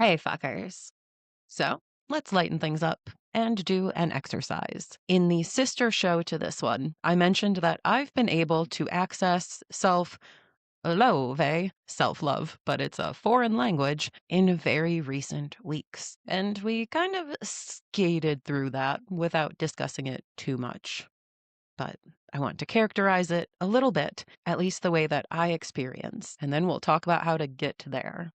Hey, fuckers. So let's lighten things up and do an exercise. In the sister show to this one, I mentioned that I've been able to access love, self love, but it's a foreign language in very recent weeks. And we kind of skated through that without discussing it too much. But I want to characterize it a little bit, at least the way that I experience, and then we'll talk about how to get there.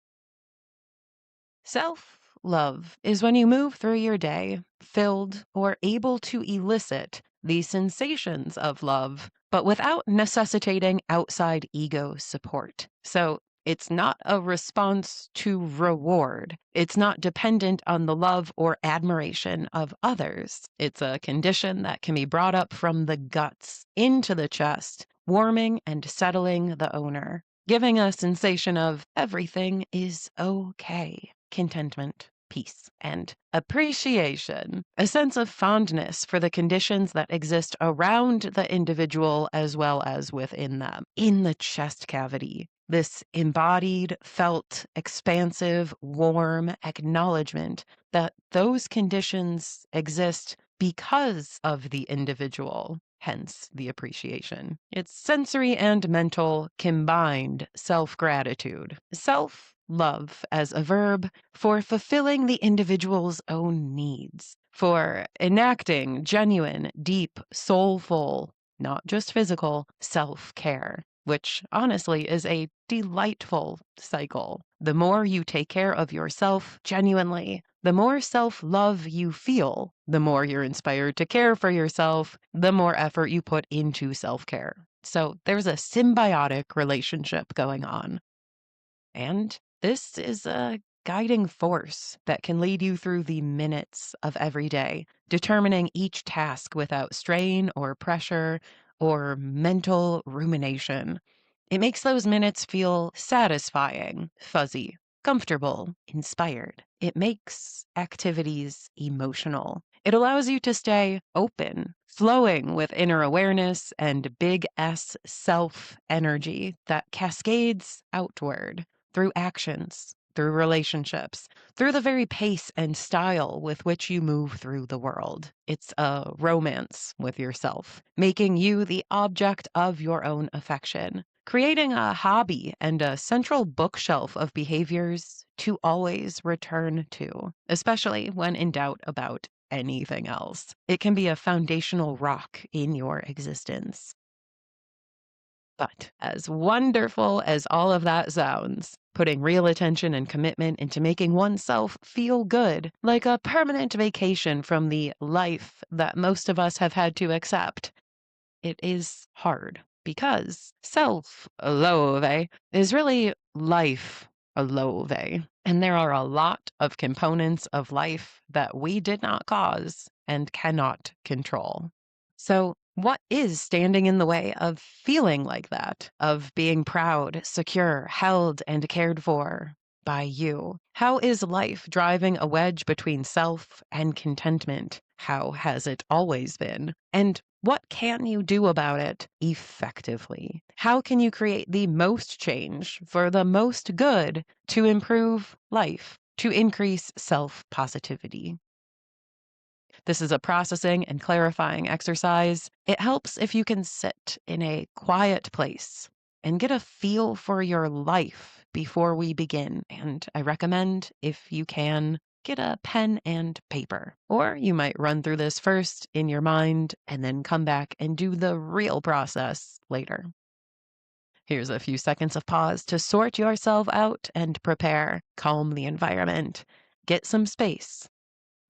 Self love is when you move through your day filled or able to elicit the sensations of love, but without necessitating outside ego support. So it's not a response to reward. It's not dependent on the love or admiration of others. It's a condition that can be brought up from the guts into the chest, warming and settling the owner, giving a sensation of everything is okay, contentment, peace, and appreciation, a sense of fondness for the conditions that exist around the individual as well as within them. In the chest cavity, this embodied, felt, expansive, warm acknowledgement that those conditions exist because of the individual, hence the appreciation. It's sensory and mental combined self gratitude. Self love as a verb for fulfilling the individual's own needs, for enacting genuine, deep, soulful, not just physical, self care, which honestly is a delightful cycle. The more you take care of yourself genuinely, the more self love you feel, the more you're inspired to care for yourself, the more effort you put into self care. So there's a symbiotic relationship going on. And this is a guiding force that can lead you through the minutes of every day, determining each task without strain or pressure or mental rumination. It makes those minutes feel satisfying, fuzzy, comfortable, inspired. It makes activities emotional. It allows you to stay open, flowing with inner awareness and big S self energy that cascades outward through actions, through relationships, through the very pace and style with which you move through the world. It's a romance with yourself, making you the object of your own affection, creating a hobby and a central bookshelf of behaviors to always return to, especially when in doubt about anything else. It can be a foundational rock in your existence. But as wonderful as all of that sounds, putting real attention and commitment into making oneself feel good, like a permanent vacation from the life that most of us have had to accept, it is hard because self loathe is really life loathe. And there are a lot of components of life that we did not cause and cannot control. So, what is standing in the way of feeling like that, of being proud, secure, held, and cared for by you? How is life driving a wedge between self and contentment? How has it always been? And what can you do about it effectively? How can you create the most change for the most good to improve life, to increase self positivity? This is a processing and clarifying exercise. It helps if you can sit in a quiet place and get a feel for your life before we begin. And I recommend, if you can, get a pen and paper. Or you might run through this first in your mind and then come back and do the real process later. Here's a few seconds of pause to sort yourself out and prepare. Calm the environment. Get some space.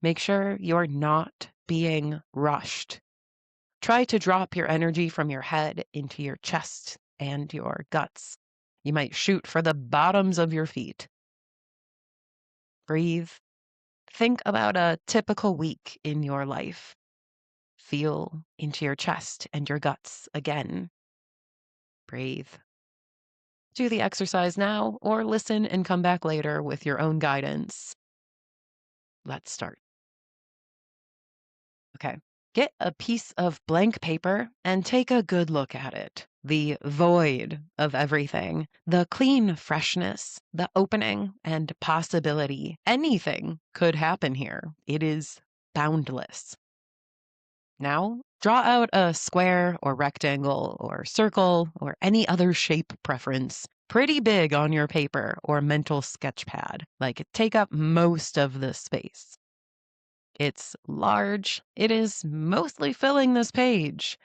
Make sure you're not being rushed. Try to drop your energy from your head into your chest and your guts. You might shoot for the bottoms of your feet. Breathe. Think about a typical week in your life. Feel into your chest and your guts again. Breathe. Do the exercise now or listen and come back later with your own guidance. Let's start. Okay. Get a piece of blank paper and take a good look at it. the void of everything, the clean freshness, the opening and possibility. Anything could happen here. It is boundless. Now, draw out a square or rectangle or circle or any other shape preference pretty big on your paper or mental sketch pad. Like, take up most of the space. It's large. It is mostly filling this page.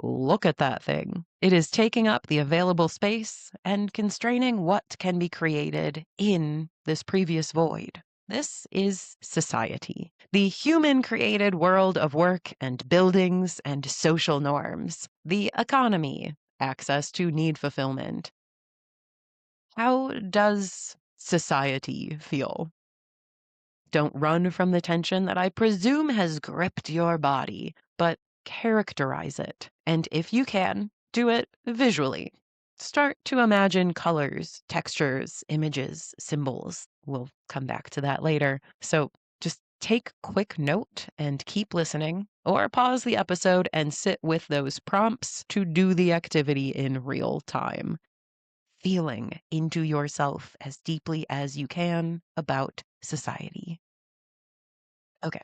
Look at that thing. It is taking up the available space and constraining what can be created in this previous void. This is society, the human created world of work and buildings and social norms, the economy, access to need fulfillment. How does society feel? Don't run from the tension that I presume has gripped your body, but characterize it. And if you can, do it visually. Start to imagine colors, textures, images, symbols. We'll come back to that later. So just take quick note and keep listening, or pause the episode and sit with those prompts to do the activity in real time. Feeling into yourself as deeply as you can about society. Okay.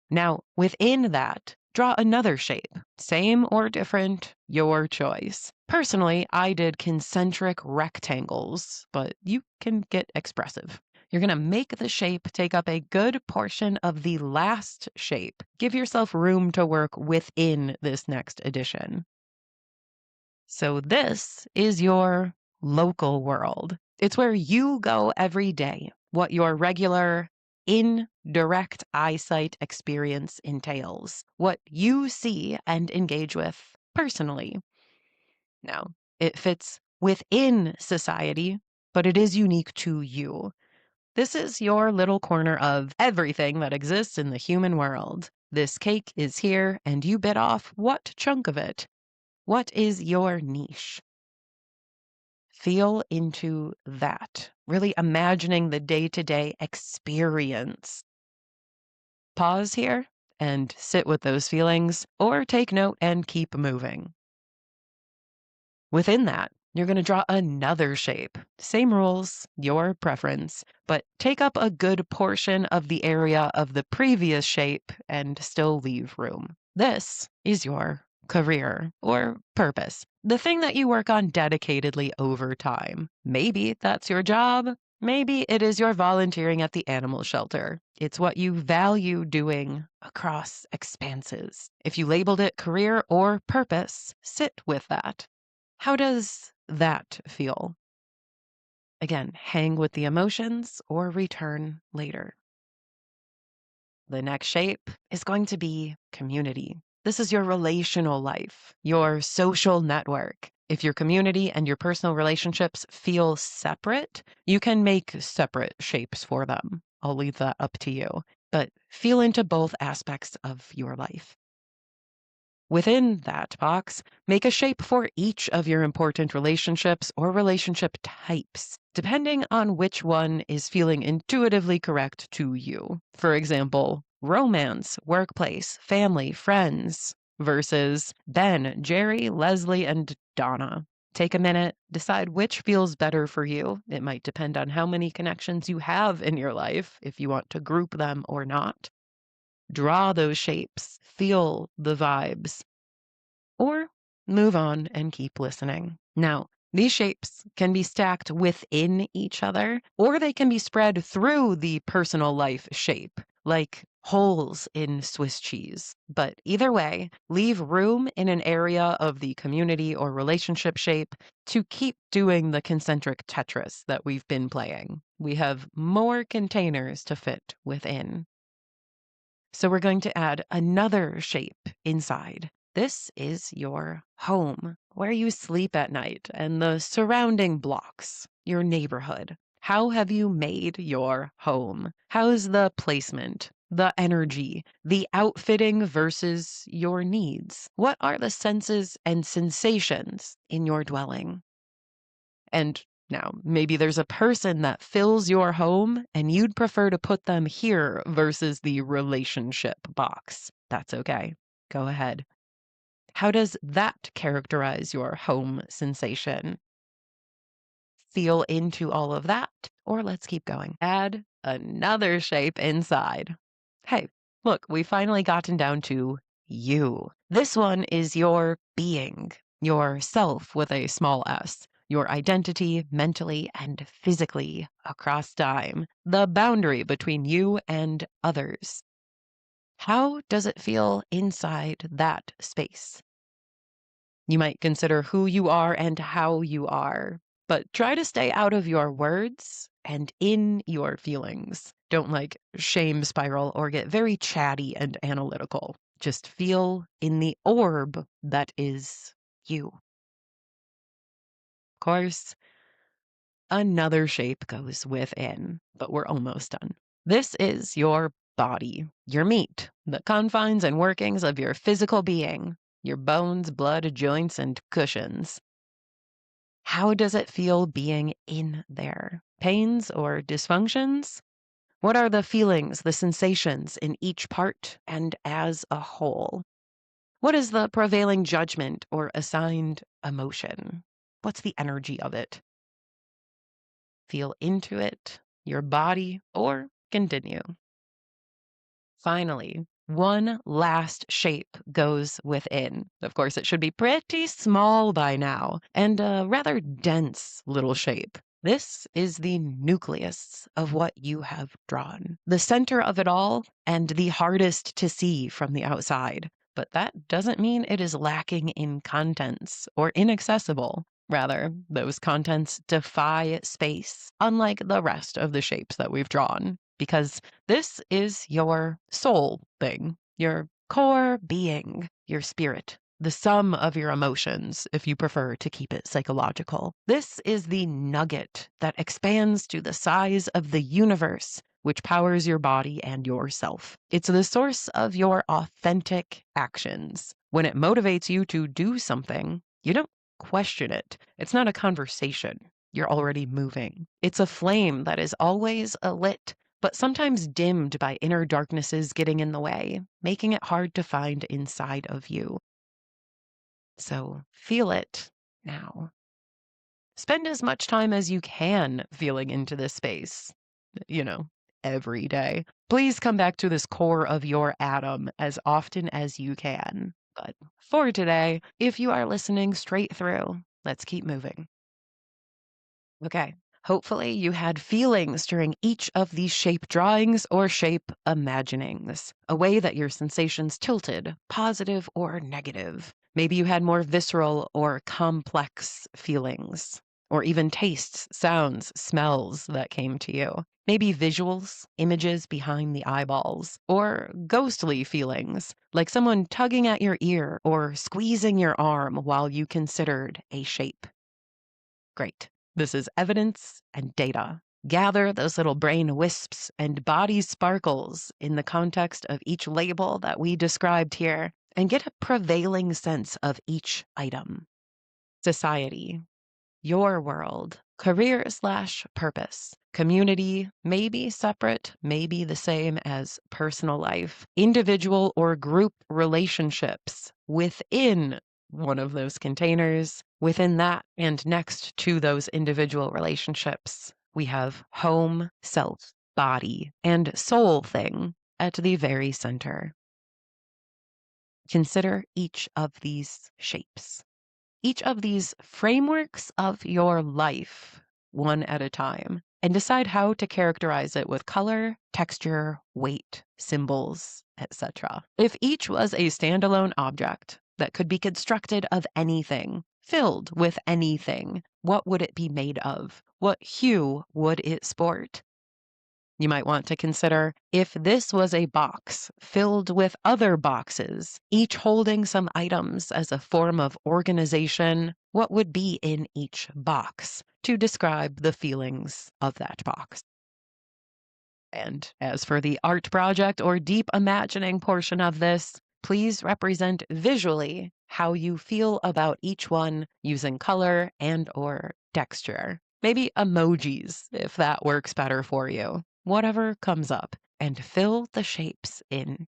Now, within that, draw another shape. Same or different, your choice. Personally, I did concentric rectangles, but you can get expressive. You're going to make the shape take up a good portion of the last shape. Give yourself room to work within this next addition. So this is your local world. It's where you go every day, what your regular indirect eyesight experience entails, what you see and engage with personally. Now, it fits within society, but it is unique to you. This is your little corner of everything that exists in the human world. This cake is here, and you bit off what chunk of it? What is your niche? Feel into that, really imagining the day-to-day experience. Pause here and sit with those feelings, or take note and keep moving. Within that, you're going to draw another shape. Same rules, your preference, but take up a good portion of the area of the previous shape and still leave room. This is your career or purpose, the thing that you work on dedicatedly over time. Maybe that's your job. Maybe it is your volunteering at the animal shelter. It's what you value doing across expanses. If you labeled it career or purpose, sit with that. How does that feel? Again, hang with the emotions or return later. The next shape is going to be community. This is your relational life, your social network. If your community and your personal relationships feel separate, you can make separate shapes for them. I'll leave that up to you. But feel into both aspects of your life. Within that box, make a shape for each of your important relationships or relationship types, depending on which one is feeling intuitively correct to you. For example, romance, workplace, family, friends, versus Ben, Jerry, Leslie, and Donna. Take a minute, decide which feels better for you. It might depend on how many connections you have in your life, if you want to group them or not. Draw those shapes, feel the vibes, or move on and keep listening. Now, these shapes can be stacked within each other, or they can be spread through the personal life shape, like holes in Swiss cheese. But either way, leave room in an area of the community or relationship shape to keep doing the concentric Tetris that we've been playing. We have more containers to fit within. So we're going to add another shape inside. This is your home, where you sleep at night, and the surrounding blocks, your neighborhood. How have you made your home? How's the placement, the energy, the outfitting versus your needs? What are the senses and sensations in your dwelling? And now, maybe there's a person that fills your home and you'd prefer to put them here versus the relationship box. That's okay. Go ahead. How does that characterize your home sensation? Feel into all of that, or let's keep going. Add another shape inside. Hey, look, we finally gotten down to you. This one is your being, your self with a small s, your identity mentally and physically across time, the boundary between you and others. How does it feel inside that space? You might consider who you are and how you are, but try to stay out of your words and in your feelings. Don't shame spiral or get very chatty and analytical. Just feel in the orb that is you. Of course, another shape goes within, but we're almost done. This is your body, your meat, the confines and workings of your physical being, your bones, blood, joints, and cushions. How does it feel being in there? Pains or dysfunctions? What are the feelings, the sensations in each part and as a whole? What is the prevailing judgment or assigned emotion? What's the energy of it? Feel into it, your body, or continue. Finally, one last shape goes within. Of course, it should be pretty small by now, and a rather dense little shape. This is the nucleus of what you have drawn, the center of it all, and the hardest to see from the outside. But that doesn't mean it is lacking in contents or inaccessible. Rather, those contents defy space, unlike the rest of the shapes that we've drawn, because this is your soul thing, your core being, your spirit, the sum of your emotions, if you prefer to keep it psychological. This is the nugget that expands to the size of the universe, which powers your body and yourself. It's the source of your authentic actions. When it motivates you to do something, you don't question it. It's not a conversation. You're already moving. It's a flame that is always alit, but sometimes dimmed by inner darknesses getting in the way, making it hard to find inside of you. So feel it now. Spend as much time as you can feeling into this space, you know, every day. Please come back to this core of your atom as often as you can. But for today, if you are listening straight through, let's keep moving. Okay. Hopefully, you had feelings during each of these shape drawings or shape imaginings, a way that your sensations tilted, positive or negative. Maybe you had more visceral or complex feelings, or even tastes, sounds, smells that came to you. Maybe visuals, images behind the eyeballs, or ghostly feelings, like someone tugging at your ear or squeezing your arm while you considered a shape. Great. This is evidence and data. Gather those little brain wisps and body sparkles in the context of each label that we described here and get a prevailing sense of each item. Society, your world, career/purpose, community, maybe separate, maybe the same as personal life, individual or group relationships within one of those containers. Within that and next to those individual relationships, we have home, self, body, and soul thing at the very center. Consider each of these shapes, each of these frameworks of your life, one at a time, and decide how to characterize it with color, texture, weight, symbols, etc. If each was a standalone object that could be constructed of anything, filled with anything, what would it be made of? What hue would it sport? You might want to consider if this was a box filled with other boxes, each holding some items as a form of organization, what would be in each box to describe the feelings of that box? And as for the art project or deep imagining portion of this, please represent visually how you feel about each one using color and or texture. Maybe emojis if that works better for you. Whatever comes up, and fill the shapes in.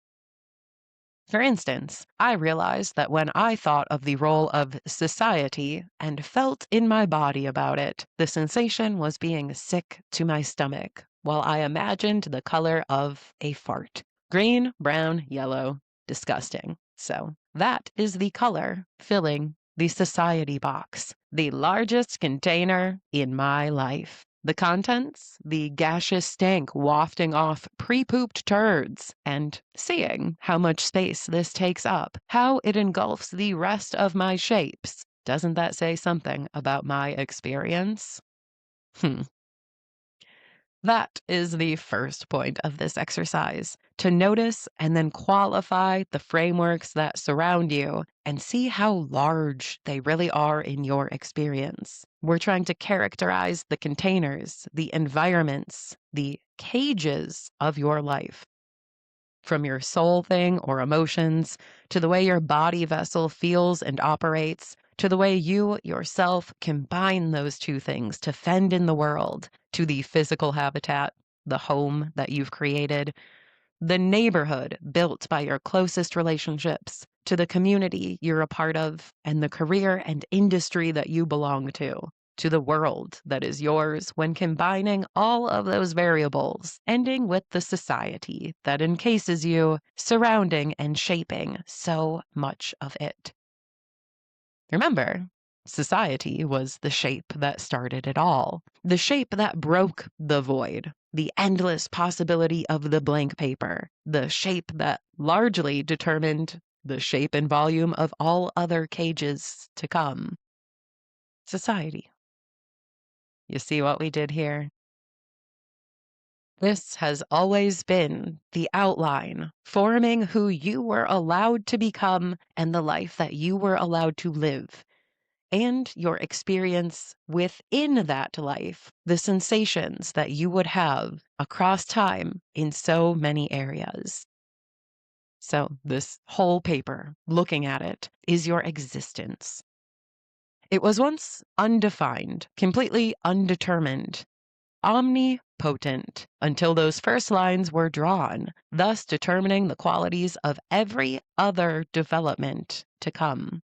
For instance, I realized that when I thought of the role of society and felt in my body about it, the sensation was being sick to my stomach, while I imagined the color of a fart. Green, brown, yellow, disgusting. So that is the color filling the society box, the largest container in my life. The contents, the gaseous stank wafting off pre-pooped turds, and seeing how much space this takes up, how it engulfs the rest of my shapes. Doesn't that say something about my experience? That is the first point of this exercise, to notice and then qualify the frameworks that surround you and see how large they really are in your experience. We're trying to characterize the containers, the environments, the cages of your life. From your soul thing or emotions, to the way your body vessel feels and operates, to the way you yourself combine those two things to fend in the world, to the physical habitat, the home that you've created, the neighborhood built by your closest relationships, to the community you're a part of, and the career and industry that you belong to the world that is yours when combining all of those variables, ending with the society that encases you, surrounding and shaping so much of it. Remember, society was the shape that started it all, the shape that broke the void, the endless possibility of the blank paper, the shape that largely determined the shape and volume of all other cages to come. Society. You see what we did here? This has always been the outline, forming who you were allowed to become and the life that you were allowed to live, and your experience within that life, the sensations that you would have across time in so many areas. So, this whole paper, looking at it, is your existence. It was once undefined, completely undetermined, omnipotent, until those first lines were drawn, thus determining the qualities of every other development to come.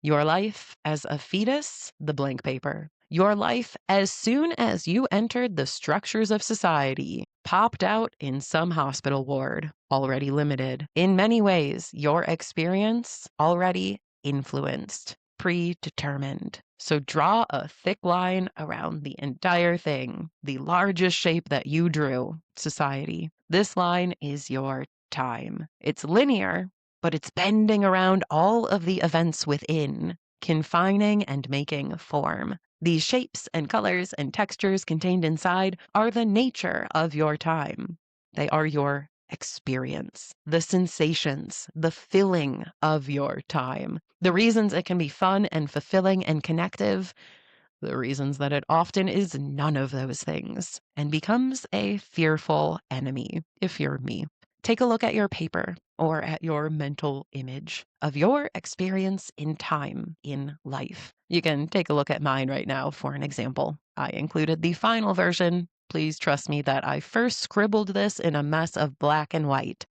Your life as a fetus, the blank paper. Your life as soon as you entered the structures of society, popped out in some hospital ward, already limited. In many ways, your experience already influenced, predetermined. So draw a thick line around the entire thing, the largest shape that you drew, society. This line is your time. It's linear, but it's bending around all of the events within, confining and making form. These shapes and colors and textures contained inside are the nature of your time. They are your experience, the sensations, the filling of your time, the reasons it can be fun and fulfilling and connective, the reasons that it often is none of those things and becomes a fearful enemy, if you're me. Take a look at your paper or at your mental image of your experience in time, in life. You can take a look at mine right now for an example. I included the final version. Please trust me that I first scribbled this in a mess of black and white.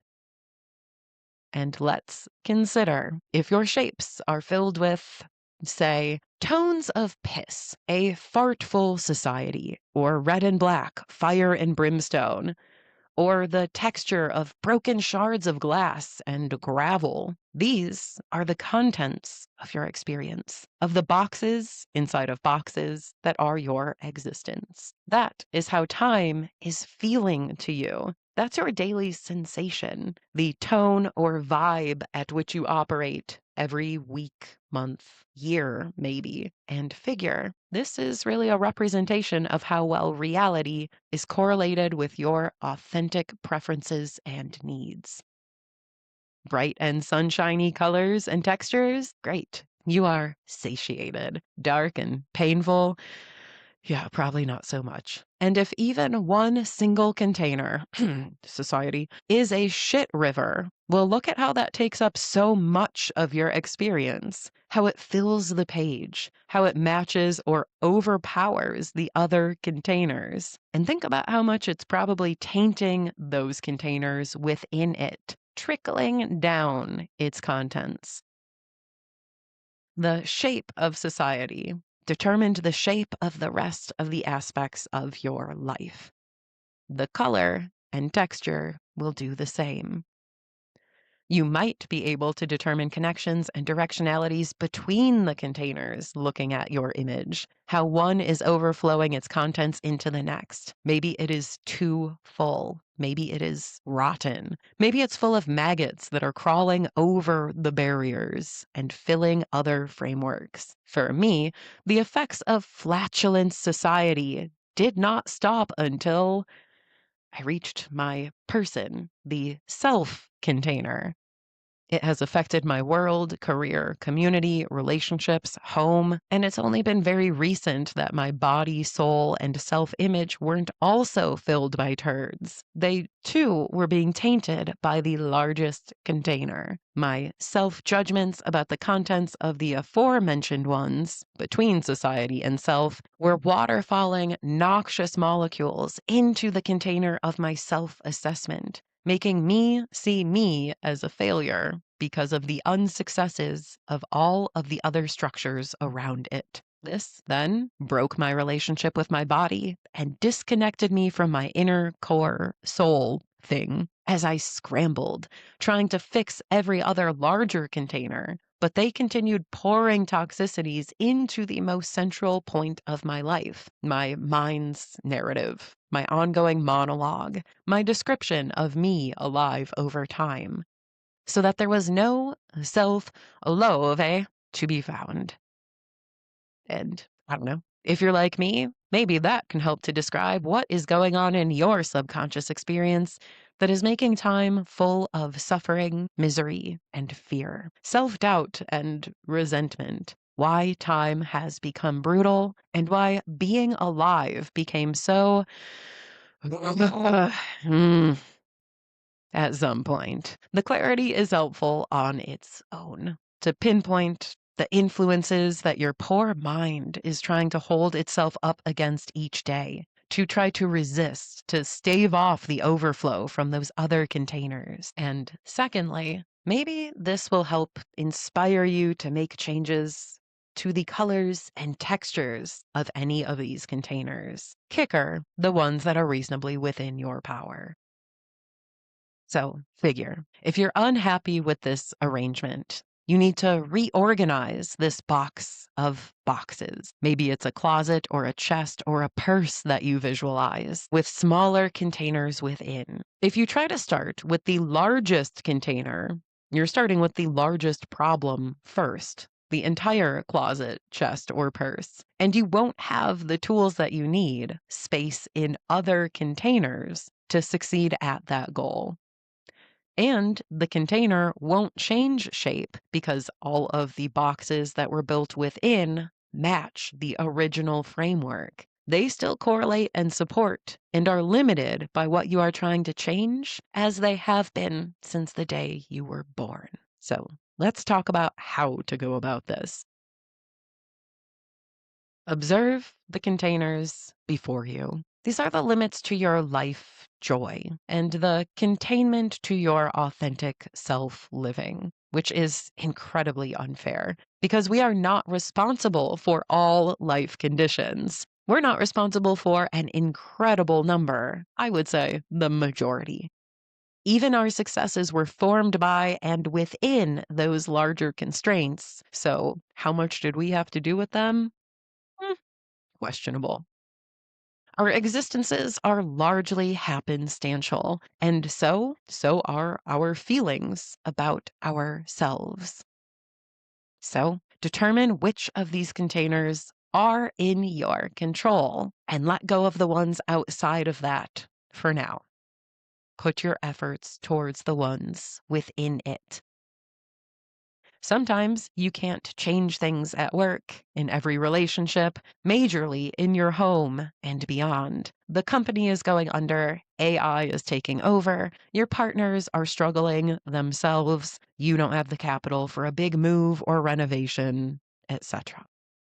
And let's consider if your shapes are filled with, say, tones of piss, a fartful society, or red and black, fire and brimstone, or the texture of broken shards of glass and gravel. These are the contents of your experience, of the boxes inside of boxes that are your existence. That is how time is feeling to you. That's your daily sensation, the tone or vibe at which you operate every week, month, year, maybe. And figure, this is really a representation of how well reality is correlated with your authentic preferences and needs. Bright and sunshiny colors and textures? Great. You are satiated. Dark and painful? Yeah, probably not so much. And if even one single container, society, is a shit river, well, look at how that takes up so much of your experience, how it fills the page, how it matches or overpowers the other containers. And think about how much it's probably tainting those containers within it. trickling down its contents. The shape of society determined the shape of the rest of the aspects of your life. The color and texture will do the same. You might be able to determine connections and directionalities between the containers looking at your image, how one is overflowing its contents into the next. Maybe it is too full. Maybe it is rotten. Maybe it's full of maggots that are crawling over the barriers and filling other frameworks. For me, the effects of flatulent society did not stop until I reached my person, the self container. It has affected my world, career, community, relationships, home, and it's only been very recent that my body, soul, and self image weren't also filled by turds. They, too, were being tainted by the largest container. My self judgments about the contents of the aforementioned ones, between society and self, were waterfalling noxious molecules into the container of my self assessment, making me see me as a failure because of the unsuccesses of all of the other structures around it. This then broke my relationship with my body and disconnected me from my inner core soul thing as I scrambled, trying to fix every other larger container. But they continued pouring toxicities into the most central point of my life, my mind's narrative, my ongoing monologue, my description of me alive over time, so that there was no self-loathe to be found. And I don't know, if you're like me, maybe that can help to describe what is going on in your subconscious experience that is making time full of suffering, misery, and fear, self-doubt, and resentment. Why time has become brutal and why being alive became so at some point. The clarity is helpful on its own to pinpoint the influences that your poor mind is trying to hold itself up against each day, to try to resist, to stave off the overflow from those other containers. And secondly, maybe this will help inspire you to make changes to the colors and textures of any of these containers. Kicker, the ones that are reasonably within your power. So, figure, if you're unhappy with this arrangement, you need to reorganize this box of boxes. Maybe it's a closet or a chest or a purse that you visualize with smaller containers within. If you try to start with the largest container, you're starting with the largest problem first. The entire closet, chest, or purse. And you won't have the tools that you need, space in other containers, to succeed at that goal. And the container won't change shape because all of the boxes that were built within match the original framework. They still correlate and support and are limited by what you are trying to change, as they have been since the day you were born. So let's talk about how to go about this. Observe the containers before you. These are the limits to your life joy and the containment to your authentic self living, which is incredibly unfair because we are not responsible for all life conditions. We're not responsible for an incredible number, I would say the majority. Even our successes were formed by and within those larger constraints. So, how much did we have to do with them? Questionable. Our existences are largely happenstantial, and so are our feelings about ourselves. So, determine which of these containers are in your control and let go of the ones outside of that for now. Put your efforts towards the ones within it. Sometimes you can't change things at work, in every relationship, majorly in your home and beyond. The company is going under, AI is taking over, your partners are struggling themselves, you don't have the capital for a big move or renovation, etc.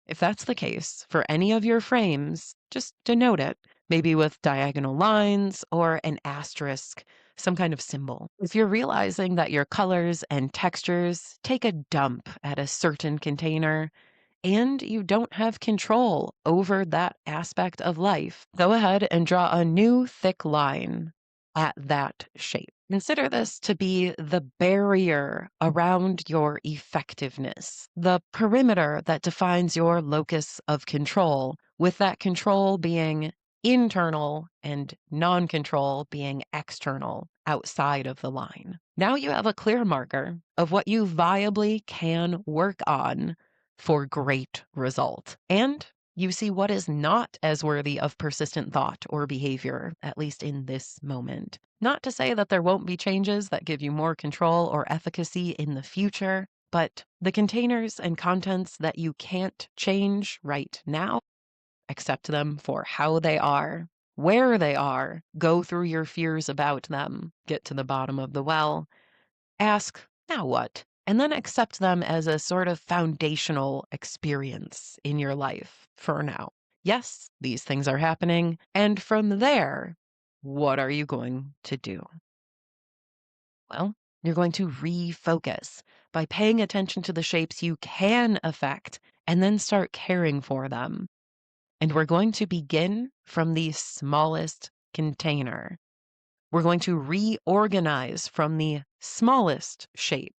If that's the case for any of your frames, just denote it, maybe with diagonal lines or an asterisk some kind of symbol. If you're realizing that your colors and textures take a dump at a certain container, and you don't have control over that aspect of life, go ahead and draw a new thick line at that shape. Consider this to be the barrier around your effectiveness, the perimeter that defines your locus of control, with that control being internal and non control being external, outside of the line. Now you have a clear marker of what you viably can work on for great result. And you see what is not as worthy of persistent thought or behavior, at least in this moment. Not to say that there won't be changes that give you more control or efficacy in the future, but the containers and contents that you can't change right now, accept them for how they are, where they are, go through your fears about them, get to the bottom of the well, ask, now what? And then accept them as a sort of foundational experience in your life for now. Yes, these things are happening. And from there, what are you going to do? Well, you're going to refocus by paying attention to the shapes you can affect and then start caring for them. And we're going to begin from the smallest container. We're going to reorganize from the smallest shape,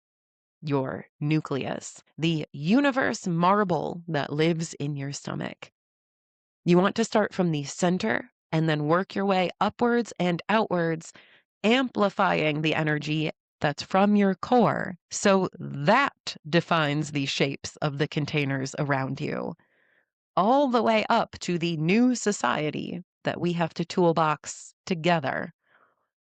your nucleus, the universe marble that lives in your stomach. You want to start from the center and then work your way upwards and outwards, amplifying the energy that's from your core. So that defines the shapes of the containers around you, all the way up to the new society that we have to toolbox together,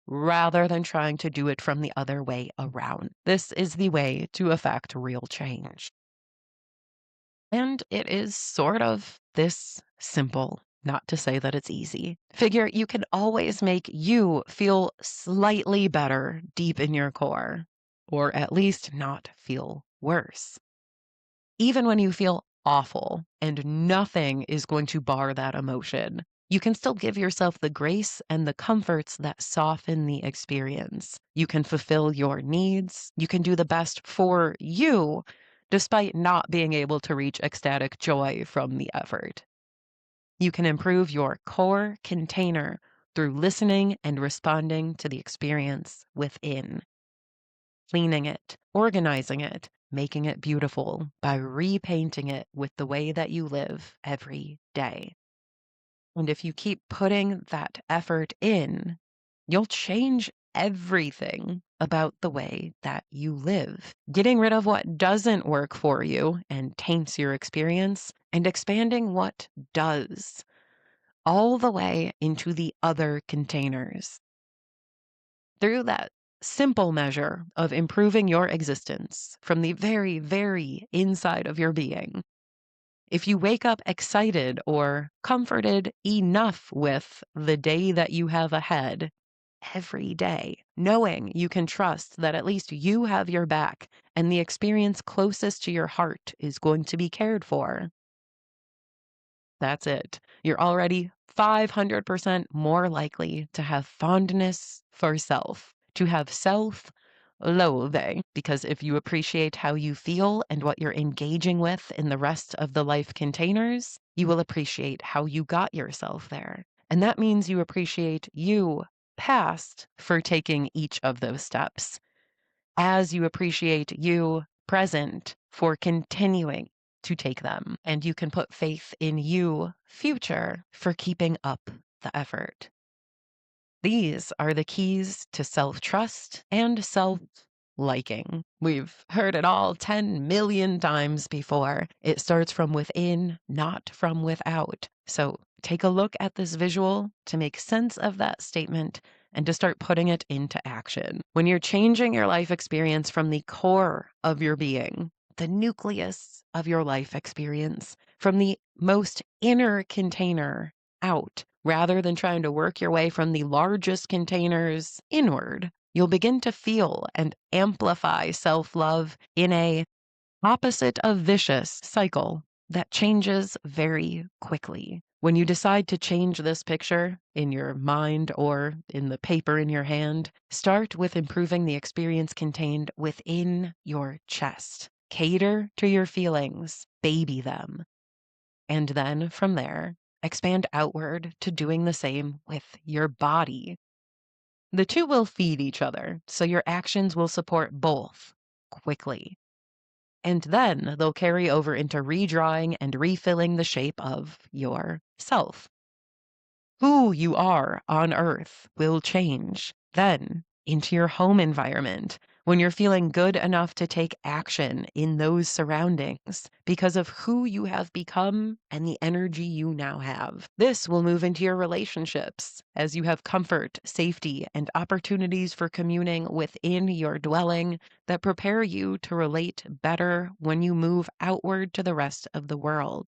rather than trying to do it from the other way around. This is the way to affect real change. And it is sort of this simple, not to say that it's easy. Figure you can always make you feel slightly better deep in your core, or at least not feel worse. Even when you feel awful, and nothing is going to bar that emotion, you can still give yourself the grace and the comforts that soften the experience. You can fulfill your needs. You can do the best for you, despite not being able to reach ecstatic joy from the effort. You can improve your core container through listening and responding to the experience within, cleaning it, organizing it, making it beautiful by repainting it with the way that you live every day. And if you keep putting that effort in, you'll change everything about the way that you live, getting rid of what doesn't work for you and taints your experience, and expanding what does, all the way into the other containers. Through that simple measure of improving your existence from the very, very inside of your being, if you wake up excited or comforted enough with the day that you have ahead every day, knowing you can trust that at least you have your back and the experience closest to your heart is going to be cared for, that's it. You're already 500% more likely to have fondness for self, to have self loathing, because if you appreciate how you feel and what you're engaging with in the rest of the life containers, you will appreciate how you got yourself there. And that means you appreciate you past for taking each of those steps, as you appreciate you present for continuing to take them. And you can put faith in you future for keeping up the effort. These are the keys to self-trust and self-liking. We've heard it all 10 million times before. It starts from within, not from without. So take a look at this visual to make sense of that statement and to start putting it into action. When you're changing your life experience from the core of your being, the nucleus of your life experience, from the most inner container out, rather than trying to work your way from the largest containers inward, you'll begin to feel and amplify self-love in a opposite of vicious cycle that changes very quickly. When you decide to change this picture in your mind or in the paper in your hand, start with improving the experience contained within your chest. Cater to your feelings, baby them. And then from there, expand outward to doing the same with your body. The two will feed each other, so your actions will support both quickly. And then they'll carry over into redrawing and refilling the shape of yourself. Who you are on Earth will change then into your home environment when you're feeling good enough to take action in those surroundings because of who you have become and the energy you now have. This will move into your relationships as you have comfort, safety, and opportunities for communing within your dwelling that prepare you to relate better when you move outward to the rest of the world.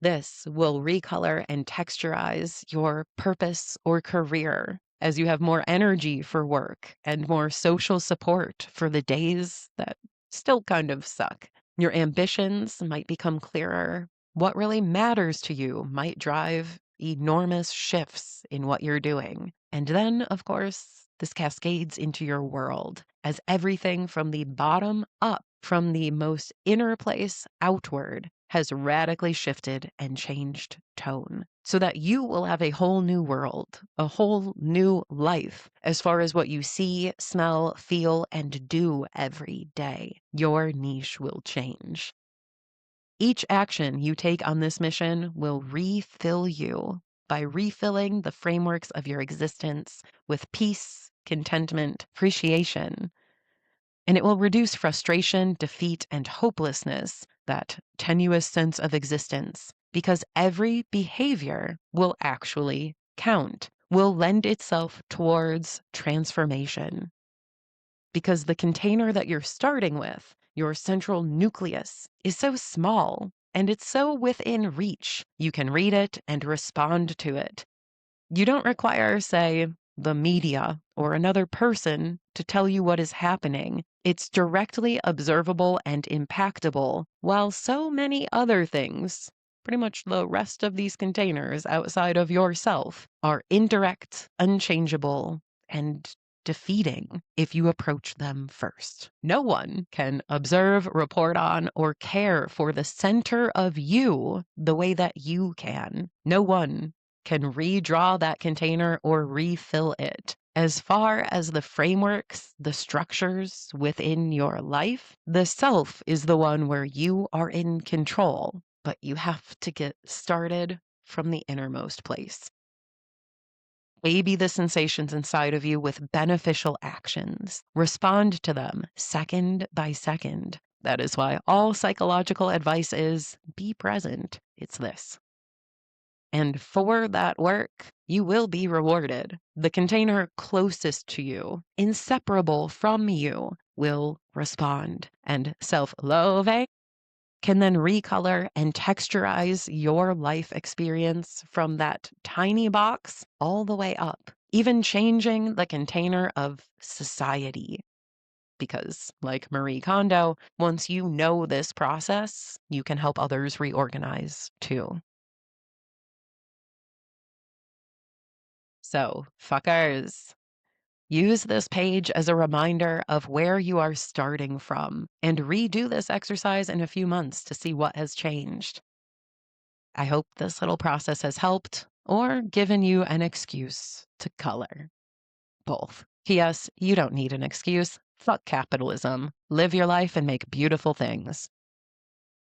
This will recolor and texturize your purpose or career as you have more energy for work and more social support for the days that still kind of suck. Your ambitions might become clearer. What really matters to you might drive enormous shifts in what you're doing. And then, of course, this cascades into your world as everything from the bottom up, from the most inner place outward, has radically shifted and changed tone so that you will have a whole new world, a whole new life as far as what you see, smell, feel, and do every day. Your niche will change. Each action you take on this mission will refill you by refilling the frameworks of your existence with peace, contentment, appreciation, and it will reduce frustration, defeat, and hopelessness, that tenuous sense of existence, because every behavior will actually count, will lend itself towards transformation. Because the container that you're starting with, your central nucleus, is so small and it's so within reach. You can read it and respond to it. You don't require, say, the media or another person to tell you what is happening. It's directly observable and impactable, while so many other things, pretty much the rest of these containers outside of yourself, are indirect, unchangeable, and defeating if you approach them first. No one can observe, report on, or care for the center of you the way that you can. No one can redraw that container or refill it. As far as the frameworks, the structures within your life, the self is the one where you are in control, but you have to get started from the innermost place. Baby the sensations inside of you with beneficial actions. Respond to them second by second. That is why all psychological advice is be present. It's this. And for that work, you will be rewarded. The container closest to you, inseparable from you, will respond. And self-loathing can then recolor and texturize your life experience from that tiny box all the way up, even changing the container of society. Because, like Marie Kondo, once you know this process, you can help others reorganize too. So, fuckers, use this page as a reminder of where you are starting from and redo this exercise in a few months to see what has changed. I hope this little process has helped or given you an excuse to color. Both. P.S. You don't need an excuse. Fuck capitalism. Live your life and make beautiful things.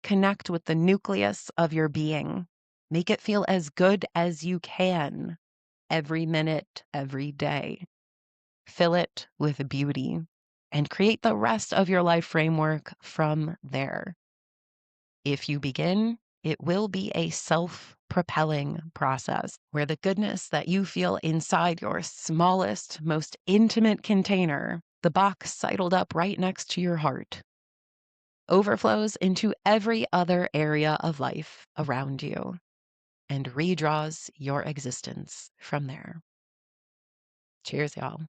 Connect with the nucleus of your being. Make it feel as good as you can every minute, every day. Fill it with beauty and create the rest of your life framework from there. If you begin, it will be a self-propelling process where the goodness that you feel inside your smallest, most intimate container, the box sidled up right next to your heart, overflows into every other area of life around you and redraws your existence from there. Cheers, y'all.